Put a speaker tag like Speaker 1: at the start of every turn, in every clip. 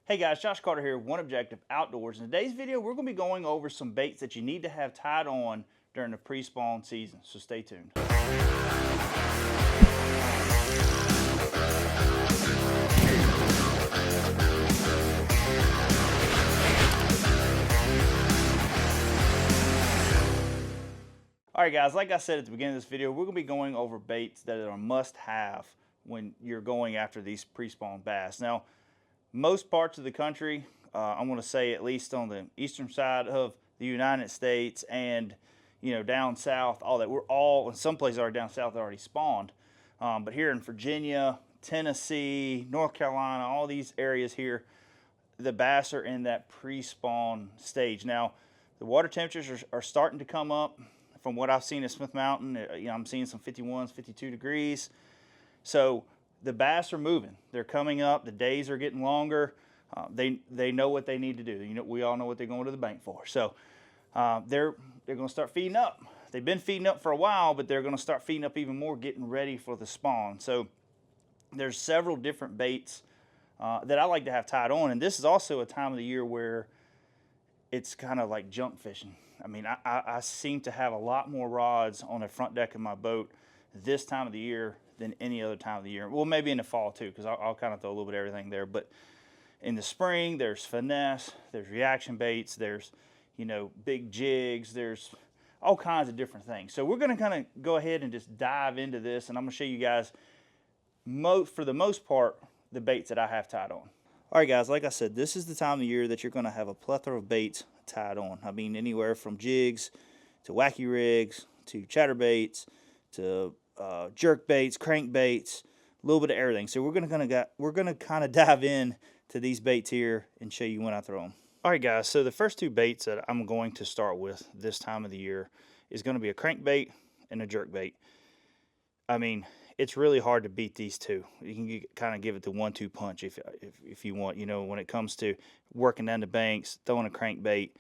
Speaker 1: Hey guys, Josh Carter here, One Objective Outdoors. In today's video, we're going to be going over some baits that you need to have tied on during the pre-spawn season, so stay tuned. Alright guys, like I said at the beginning of this video, we're going to be going over baits that are a must-have when you're going after these pre-spawn bass. Now, most parts of the country, I'm going to say at least on the eastern side of the United States and down south, all that, we're all in some places are down south already spawned, but here in Virginia, Tennessee, North Carolina, all these areas here, the bass are in that pre-spawn stage. Now, the water temperatures are starting to come up. From what I've seen at Smith Mountain, I'm seeing some 51s, 52 degrees. So the bass are moving. They're coming up. The days are getting longer. They know what they need to do. We all know what they're going to the bank for. So they're going to start feeding up. They've been feeding up for a while, but they're going to start feeding up even more, getting ready for the spawn. So there's several different baits that I like to have tied on, and this is also a time of the year where it's kind of like junk fishing. I mean, I seem to have a lot more rods on the front deck of my boat this time of the year than any other time of the year. Well, maybe in the fall too, because I'll kind of throw a little bit of everything there. But in the spring, there's finesse, there's reaction baits, there's big jigs, there's all kinds of different things. So we're going to kind of go ahead and just dive into this, and I'm going to show you guys, for the most part, the baits that I have tied on. All right, guys, like I said, this is the time of year that you're going to have a plethora of baits tied on. I mean, anywhere from jigs to wacky rigs to chatterbaits to jerk baits, crank baits, a little bit of everything. So we're gonna kind of dive in to these baits here and show you when I throw them. All right, guys. So the first two baits that I'm going to start with this time of the year is going to be a crankbait and a jerk bait. I mean, it's really hard to beat these two. You can kind of give it the 1-2 punch if you want. When it comes to working down the banks, throwing a crankbait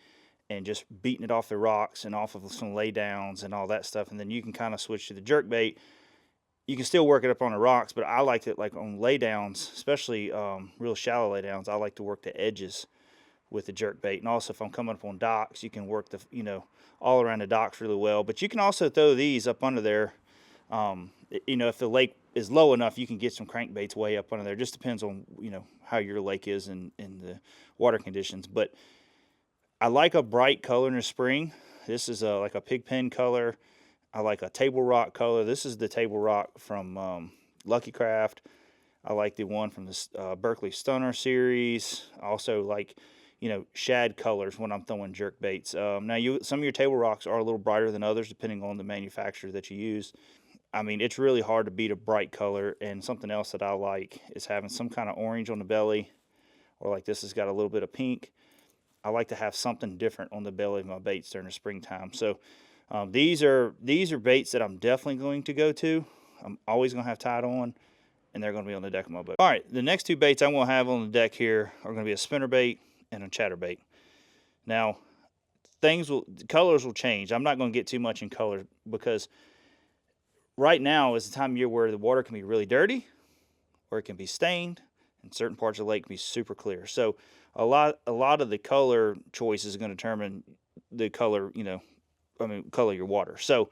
Speaker 1: and just beating it off the rocks and off of some laydowns and all that stuff, and then you can kind of switch to the jerk bait. You can still work it up on the rocks, but I like it like on laydowns, especially real shallow laydowns. I like to work the edges with the jerk bait, and also if I'm coming up on docks, you can work the all around the docks really well. But you can also throw these up under there. If the lake is low enough, you can get some crankbaits way up under there. Just depends on how your lake is and the water conditions. But I like a bright color in the spring. This is like a pig pen color. I like a table rock color. This is the table rock from Lucky Craft. I like the one from the Berkeley Stunner series. I also like shad colors when I'm throwing jerk baits. Now some of your table rocks are a little brighter than others depending on the manufacturer that you use. I mean, it's really hard to beat a bright color, and something else that I like is having some kind of orange on the belly, or like this has got a little bit of pink. I like to have something different on the belly of my baits during the springtime. So these are baits that I'm definitely going to go to. I'm always going to have tied on, and they're going to be on the deck of my boat. All right, the next two baits I'm going to have on the deck here are going to be a spinnerbait and a chatterbait. Now, colors will change. I'm not going to get too much in color because right now is the time of year where the water can be really dirty, or it can be stained, and certain parts of the lake can be super clear. So a lot of the color choice is going to determine the color, color your water. So,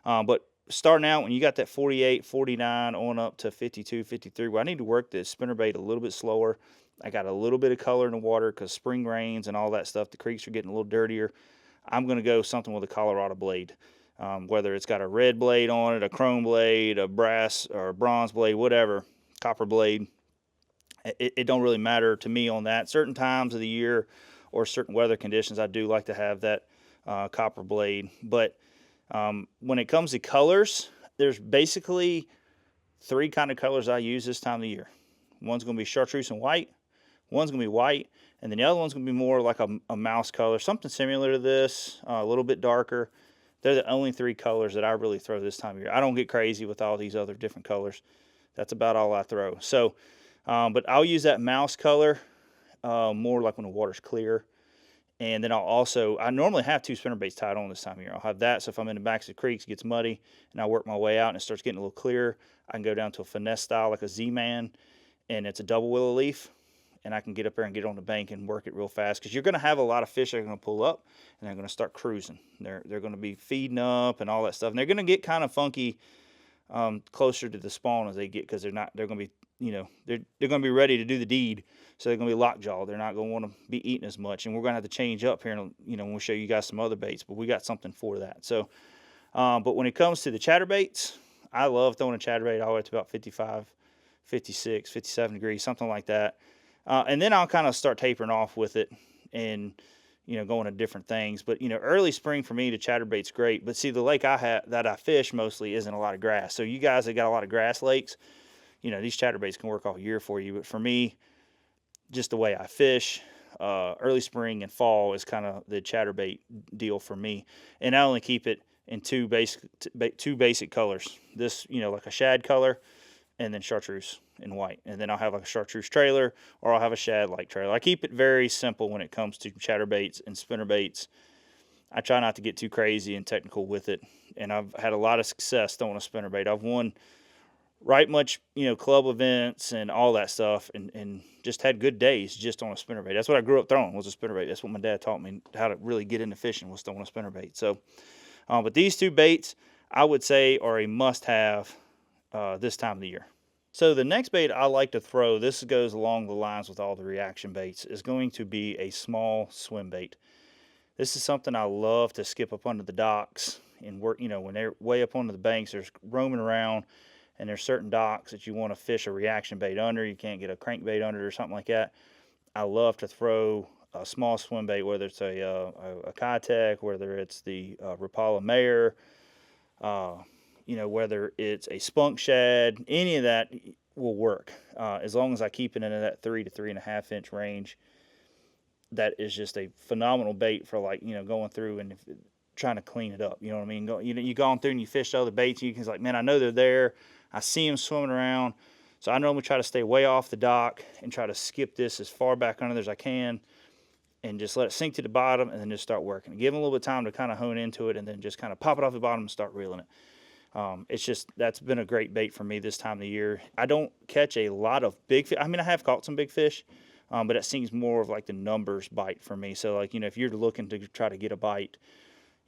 Speaker 1: but starting out when you got that 48, 49 on up to 52, 53, well, I need to work the spinnerbait a little bit slower. I got a little bit of color in the water because spring rains and all that stuff. The creeks are getting a little dirtier. I'm going to go something with a Colorado blade. Whether it's got a red blade on it, a chrome blade, a brass or a bronze blade, whatever, copper blade, it don't really matter to me on that. Certain times of the year or certain weather conditions, I do like to have that copper blade. But when it comes to colors, there's basically three kind of colors I use this time of the year. One's going to be chartreuse and white, one's going to be white, and then the other one's going to be more like a mouse color, something similar to this, a little bit darker. They're the only three colors that I really throw this time of year. I don't get crazy with all these other different colors. That's about all I throw. So, but I'll use that mouse color more like when the water's clear. And then I normally have two spinnerbaits tied on this time of year. I'll have that, so if I'm in the backs of the creeks, it gets muddy, and I work my way out and it starts getting a little clearer, I can go down to a finesse style like a Z-Man, and it's a double willow leaf. and I can get up there and get on the bank and work it real fast, because you're going to have a lot of fish that are going to pull up and they're going to start cruising. They're going to be feeding up and all that stuff, and they're going to get kind of funky closer to the spawn as they get, because they're going to be, you know, they're going to be ready to do the deed, so they're going to be lockjaw. They're not going to want to be eating as much, and we're going to have to change up here, and you know, we'll show you guys some other baits, but we got something for that. So but when it comes to the chatterbaits, I love throwing a chatterbait all the way to about 55, 56, 57 degrees, something like that. And then I'll kind of start tapering off with it and, you know, going to different things. But, you know, early spring for me, the chatterbait's great. But see, the lake that I fish mostly isn't a lot of grass. So you guys that got a lot of grass lakes, you know, these chatterbaits can work all year for you. But for me, just the way I fish, early spring and fall is kind of the chatterbait deal for me. And I only keep it in two basic colors. This, you know, like a shad color, and then chartreuse in white. And then I'll have like a chartreuse trailer, or I'll have a shad like trailer. I keep it very simple when it comes to chatterbaits and spinnerbaits. I try not to get too crazy and technical with it, and I've had a lot of success throwing a spinnerbait. I've won right much, you know, club events and all that stuff, and just had good days just on a spinnerbait. That's what I grew up throwing, was a spinnerbait. That's what my dad taught me how to really get into fishing, was throwing a spinnerbait. So but these two baits, I would say, are a must-have this time of the year. So the next bait I like to throw, this goes along the lines with all the reaction baits, is going to be a small swim bait. This is something I love to skip up under the docks and work, you know, when they're way up onto the banks, there's roaming around, and there's certain docks that you want to fish a reaction bait under. You can't get a crankbait under or something like that. I love to throw a small swim bait, whether it's a Kitech, whether it's the Rapala Mayor, you know, whether it's a spunk shad, any of that will work, as long as I keep it in that 3 to 3.5 inch range. That is just a phenomenal bait for, like, you know, going through and trying to clean it up. You know what I mean? You going through and you fish other baits, and you can like, man, I know they're there. I see them swimming around. So I normally try to stay way off the dock and try to skip this as far back under there as I can, and just let it sink to the bottom, and then just start working. Give them a little bit of time to kind of hone into it, and then just kind of pop it off the bottom and start reeling it. It's just, that's been a great bait for me this time of the year. I don't catch a lot of big fish. I mean, I have caught some big fish, but it seems more of like the numbers bite for me. So, like, you know, if you're looking to try to get a bite,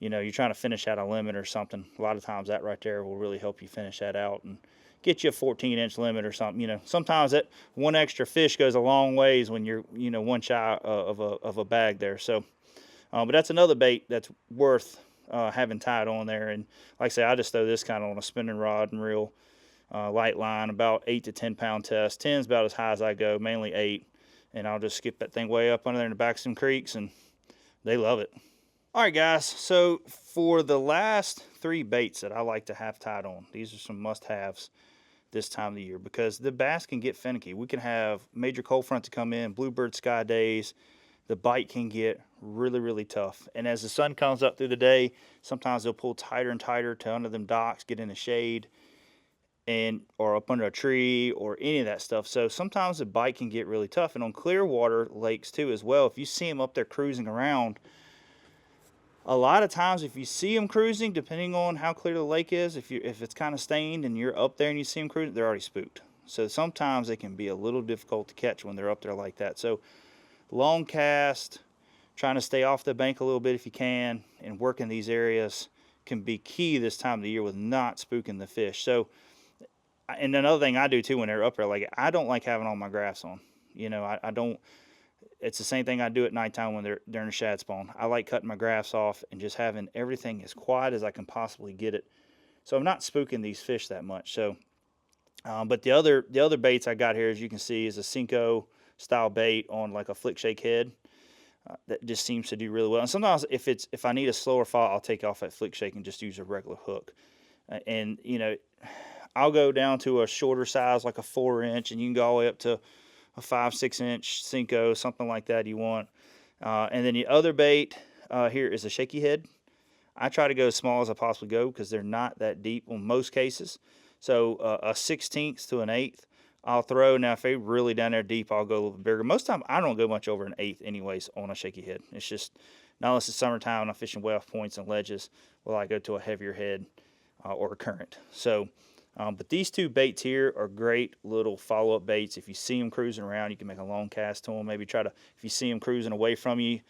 Speaker 1: you know, you're trying to finish out a limit or something, a lot of times that right there will really help you finish that out and get you a 14-inch limit or something. You know, sometimes that one extra fish goes a long ways when you're, you know, one shy of a bag there. So, but that's another bait that's worth having tied on there. And like I say, I just throw this kind of on a spinning rod and reel, light line, about 8 to 10 pound test. 10 is about as high as I go, mainly 8. And I'll just skip that thing way up under there in the back of some creeks, and they love it. All right, guys, so for the last 3 baits that I like to have tied on, these are some must-haves this time of the year, because the bass can get finicky. We can have major cold front to come in, bluebird sky days. The bite can get really, really tough. And as the sun comes up through the day, sometimes they'll pull tighter and tighter to under them docks, get in the shade, or up under a tree, or any of that stuff. So sometimes the bite can get really tough. And on clear water lakes too as well, if you see them up there cruising around, a lot of times if you see them cruising, depending on how clear the lake is, if it's kind of stained and you're up there and you see them cruising, they're already spooked. So sometimes they can be a little difficult to catch when they're up there like that. So long cast, trying to stay off the bank a little bit if you can, and working these areas can be key this time of the year with not spooking the fish. So, and another thing I do too when they're up there, like, I don't like having all my graphs on. You know, I don't. It's the same thing I do at nighttime when they're during the shad spawn. I like cutting my graphs off and just having everything as quiet as I can possibly get it. So I'm not spooking these fish that much. So, but the other baits I got here, as you can see, is a Cinco style bait on like a flick shake head. That just seems to do really well. And sometimes if I need a slower fall, I'll take off that flick shake and just use a regular hook. And you know, I'll go down to a shorter size, like a 4-inch, and you can go all the way up to a 5-6 inch Cinco, something like that you want. And then the other bait here is a shaky head. I try to go as small as I possibly go because they're not that deep in most cases. So a 1/16 to an 1/8 I'll throw. Now if they're really down there deep, I'll go a little bit bigger. Most time I don't go much over an 1/8 anyways on a shaky head. It's just, not unless it's summertime and I'm fishing way off points and ledges, will I go to a heavier head or a current. So But these two baits here are great little follow-up baits. If you see them cruising around, you can make a long cast to them. Maybe try to, if you see them cruising away from you,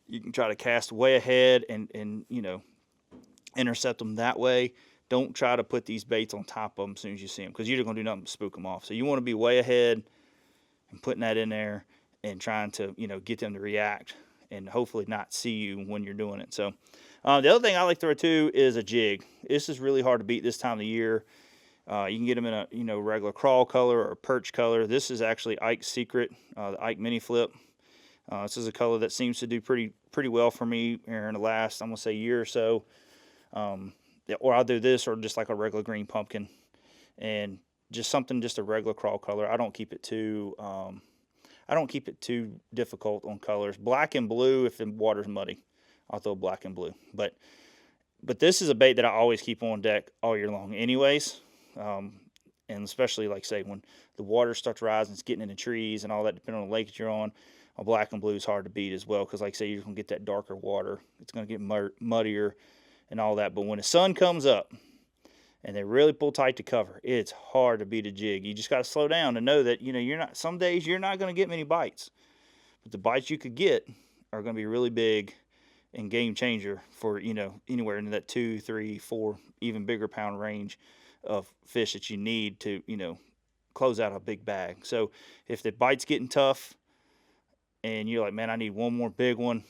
Speaker 1: you can try to cast way ahead and you know, intercept them that way. Don't try to put these baits on top of them as soon as you see them, because you're just going to do nothing but spook them off. So you want to be way ahead and putting that in there and trying to, you know, get them to react and hopefully not see you when you're doing it. So the other thing I like to throw too is a jig. This is really hard to beat this time of the year. You can get them in a, you know, regular crawl color or perch color. This is actually Ike's Secret, the Ike Mini Flip. This is a color that seems to do pretty well for me here in the last, I'm gonna say, year or so. Yeah, or I'll do this or just like a regular green pumpkin, and just a regular crawl color. I don't keep it too difficult on colors. Black and blue, if the water's muddy, I'll throw black and blue. But this is a bait that I always keep on deck all year long anyways. And especially, like say, when the water starts to rise and it's getting in the trees and all that, depending on the lake that you're on, a black and blue is hard to beat as well, because like say, you're going to get that darker water. It's going to get muddier and all that. But when the sun comes up and they really pull tight to cover, it's hard to beat a jig. You just got to slow down and know that, you know, some days you're not going to get many bites, but the bites you could get are going to be really big and game changer for, you know, anywhere in that 2, 3, 4, even bigger pound range of fish that you need to, you know, close out a big bag. So if the bite's getting tough and you're like, man, I need one more big one,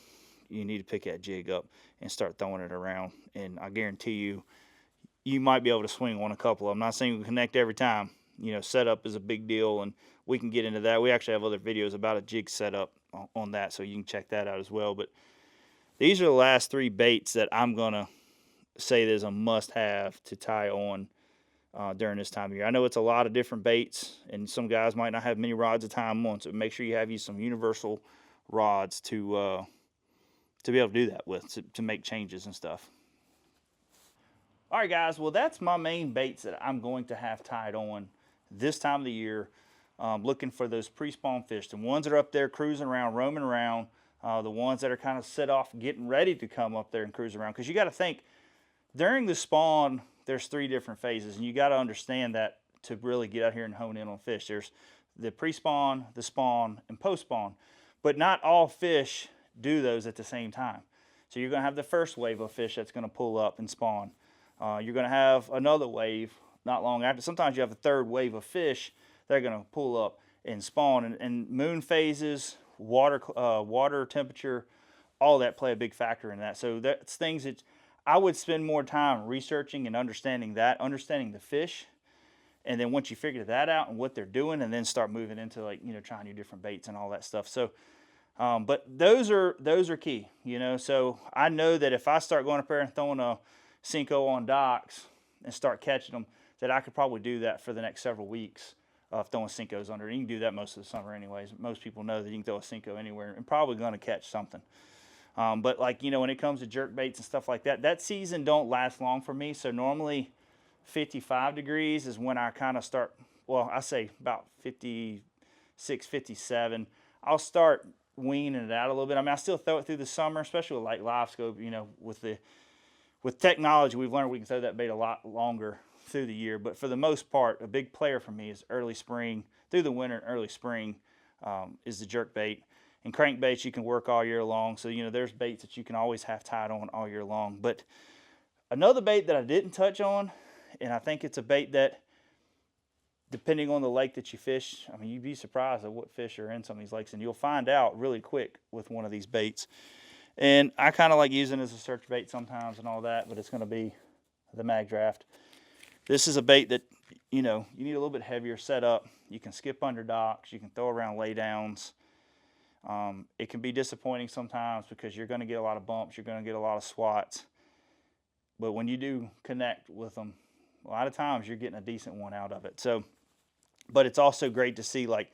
Speaker 1: you need to pick that jig up and start throwing it around. And I guarantee you, you might be able to swing on a couple. I'm not saying you can connect every time. You know, setup is a big deal, and we can get into that. We actually have other videos about a jig setup on that, so you can check that out as well. But these are the last 3 baits that I'm going to say there's a must-have to tie on during this time of year. I know it's a lot of different baits, and some guys might not have many rods at a time on, so make sure you have some universal rods to be able to do that with, to make changes and stuff. All right, guys, well, that's my main baits that I'm going to have tied on this time of the year, looking for those pre-spawn fish, the ones that are up there cruising around, roaming around, the ones that are kind of set off getting ready to come up there and cruise around. Because you got to think, during the spawn, there's 3 different phases, and you got to understand that to really get out here and hone in on fish. There's the pre-spawn, the spawn, and post-spawn. But not all fish do those at the same time. So you're going to have the first wave of fish that's going to pull up and spawn. You're going to have another wave not long after. Sometimes you have a third wave of fish that are going to pull up and spawn. And moon phases, water temperature, all that play a big factor in that. So that's things that I would spend more time researching and understanding the fish. And then once you figure that out and what they're doing, and then start moving into, like, you know, trying new different baits and all that stuff. So, but those are key, you know. So I know that if I start going up there and throwing a Cinco on docks and start catching them, that I could probably do that for the next several weeks of throwing Cincos under. You can do that most of the summer anyways. Most people know that you can throw a Cinco anywhere and probably going to catch something. But, like, you know, when it comes to jerk baits and stuff like that, that season don't last long for me. So normally 55 degrees is when I kind of start, well, I say about 56, 57. I'll start weaning it out a little bit. I mean, I still throw it through the summer, especially with, like, live scope, you know, with technology, we've learned we can throw that bait a lot longer through the year. But for the most part, a big player for me is early spring, through the winter and early spring, is the jerk bait. And crankbaits you can work all year long. So, you know, there's baits that you can always have tied on all year long. But another bait that I didn't touch on, and I think it's a bait that, depending on the lake that you fish, I mean, you'd be surprised at what fish are in some of these lakes, and you'll find out really quick with one of these baits. And I kind of like using it as a search bait sometimes and all that, but it's going to be the mag draft. This is a bait that, you know, you need a little bit heavier setup. You can skip under docks. You can throw around laydowns. It can be disappointing sometimes because you're going to get a lot of bumps. You're going to get a lot of swats. But when you do connect with them, a lot of times you're getting a decent one out of it. So, but it's also great to see, like,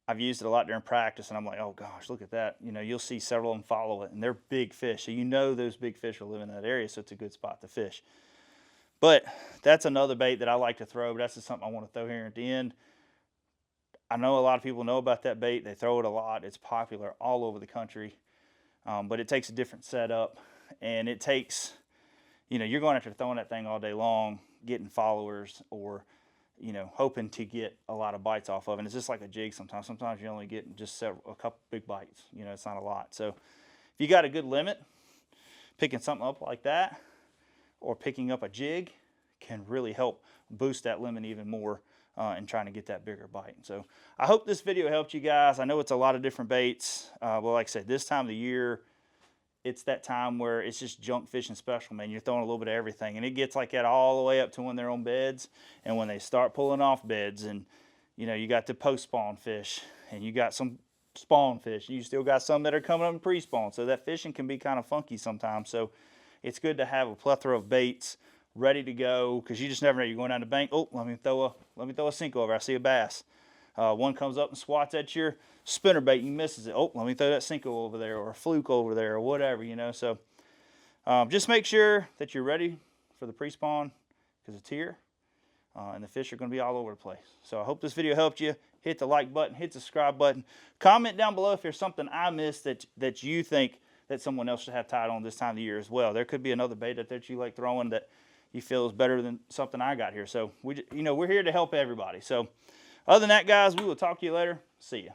Speaker 1: I've used it a lot during practice, and I'm like, oh gosh, look at that. You know, you'll see several of them follow it, and they're big fish. So you know those big fish will live in that area, so it's a good spot to fish. But that's another bait that I like to throw, but that's just something I want to throw here at the end. I know a lot of people know about that bait. They throw it a lot. It's popular all over the country. But it takes a different setup, and it takes, you know, you're going after throwing that thing all day long. getting followers or, you know, hoping to get a lot of bites off of. And it's just like a jig sometimes. Sometimes you only get just a couple big bites. You know, it's not a lot. So if you got a good limit, picking something up like that or picking up a jig can really help boost that limit even more and trying to get that bigger bite. So I hope this video helped you guys. I know it's a lot of different baits. Well, like I said, this time of the year, it's that time where it's just junk fishing special, man. You're throwing a little bit of everything, and it gets like that all the way up to when they're on beds, and when they start pulling off beds, and you know, you got the post-spawn fish, and you got some spawn fish. You still got some that are coming up in pre-spawn, so that fishing can be kind of funky sometimes. So it's good to have a plethora of baits ready to go, because you just never know. You're going down the bank. Oh, let me throw a sink over. I see a bass. One comes up and swats at your spinner bait and misses it. Oh, let me throw that Senko over there, or a fluke over there, or whatever, you know. So just make sure that you're ready for the pre-spawn, because it's here, and the fish are going to be all over the place. So I hope this video helped you. Hit the like button, hit the subscribe button. Comment down below if there's something I missed that you think that someone else should have tied on this time of the year as well. There could be another bait that you like throwing that you feel is better than something I got here. So we're here to help everybody. So other than that, guys, we will talk to you later. See ya.